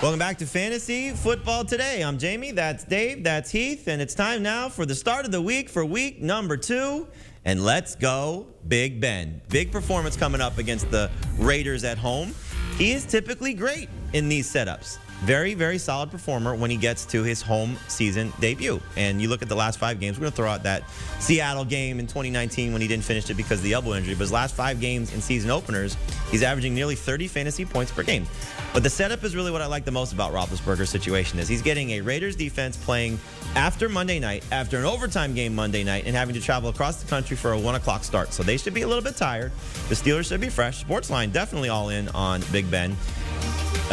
Welcome back to Fantasy Football Today. I'm Jamey, that's Dave, that's Heath, and it's time now for the start of the week for week number 2. And let's go Big Ben. Big performance coming up against the Raiders at home. He is typically great in these setups. Very, very solid performer when he gets to his home season debut. And you look at the last 5 games, we're going to throw out that Seattle game in 2019 when he didn't finish it because of the elbow injury. But his last 5 games in season openers, he's averaging nearly 30 fantasy points per game. But the setup is really what I like the most about Roethlisberger's situation is he's getting a Raiders defense playing after Monday night, after an overtime game Monday night, and having to travel across the country for a 1 o'clock start. So they should be a little bit tired. The Steelers should be fresh. Sportsline definitely all in on Big Ben.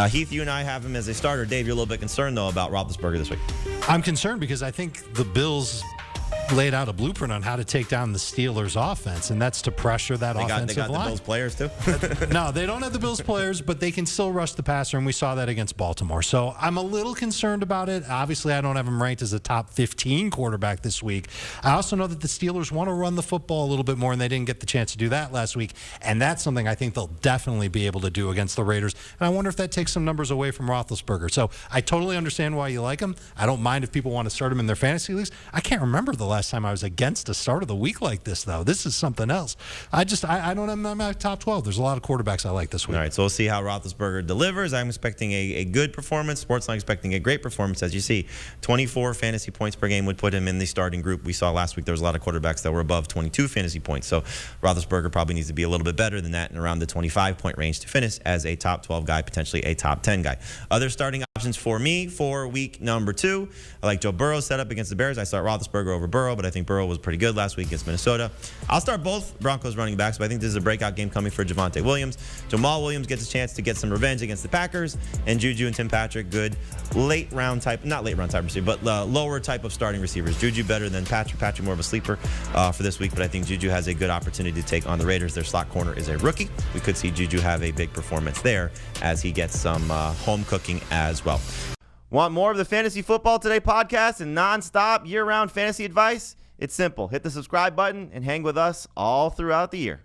Heath, you and I have him as a starter. Dave, you're a little bit concerned, though, about Roethlisberger this week. I'm concerned because I think the Bills laid out a blueprint on how to take down the Steelers' offense, and that's to pressure that offensive line. They got the Bills players, too? No, they don't have the Bills players, but they can still rush the passer, and we saw that against Baltimore. So I'm a little concerned about it. Obviously, I don't have him ranked as a top 15 quarterback this week. I also know that the Steelers want to run the football a little bit more, and they didn't get the chance to do that last week, and that's something I think they'll definitely be able to do against the Raiders, and I wonder if that takes some numbers away from Roethlisberger. So I totally understand why you like him. I don't mind if people want to start him in their fantasy leagues. I can't remember the last time I was against a start of the week like this, though. This is something else. I don't have him in my top 12. There's a lot of quarterbacks I like this week. All right, so we'll see how Roethlisberger delivers. I'm expecting a good performance. Sportsline expecting a great performance. As you see, 24 fantasy points per game would put him in the starting group. We saw last week there was a lot of quarterbacks that were above 22 fantasy points. So Roethlisberger probably needs to be a little bit better than that and around the 25-point range to finish as a top 12 guy, potentially a top 10 guy. Other starting options for me for week number 2. I like Joe Burrow's setup against the Bears. I start Roethlisberger over Burrow, but I think Burrow was pretty good last week against Minnesota. I'll start both Broncos running backs, but I think this is a breakout game coming for Javonte Williams. Jamal Williams gets a chance to get some revenge against the Packers, and Juju and Tim Patrick, good late round type, not late round type receiver, but lower type of starting receivers. Juju better than Patrick. Patrick more of a sleeper for this week, but I think Juju has a good opportunity to take on the Raiders. Their slot corner is a rookie. We could see Juju have a big performance there as he gets some home cooking as well. Want more of the Fantasy Football Today podcast and nonstop year-round fantasy advice? It's simple. Hit the subscribe button and hang with us all throughout the year.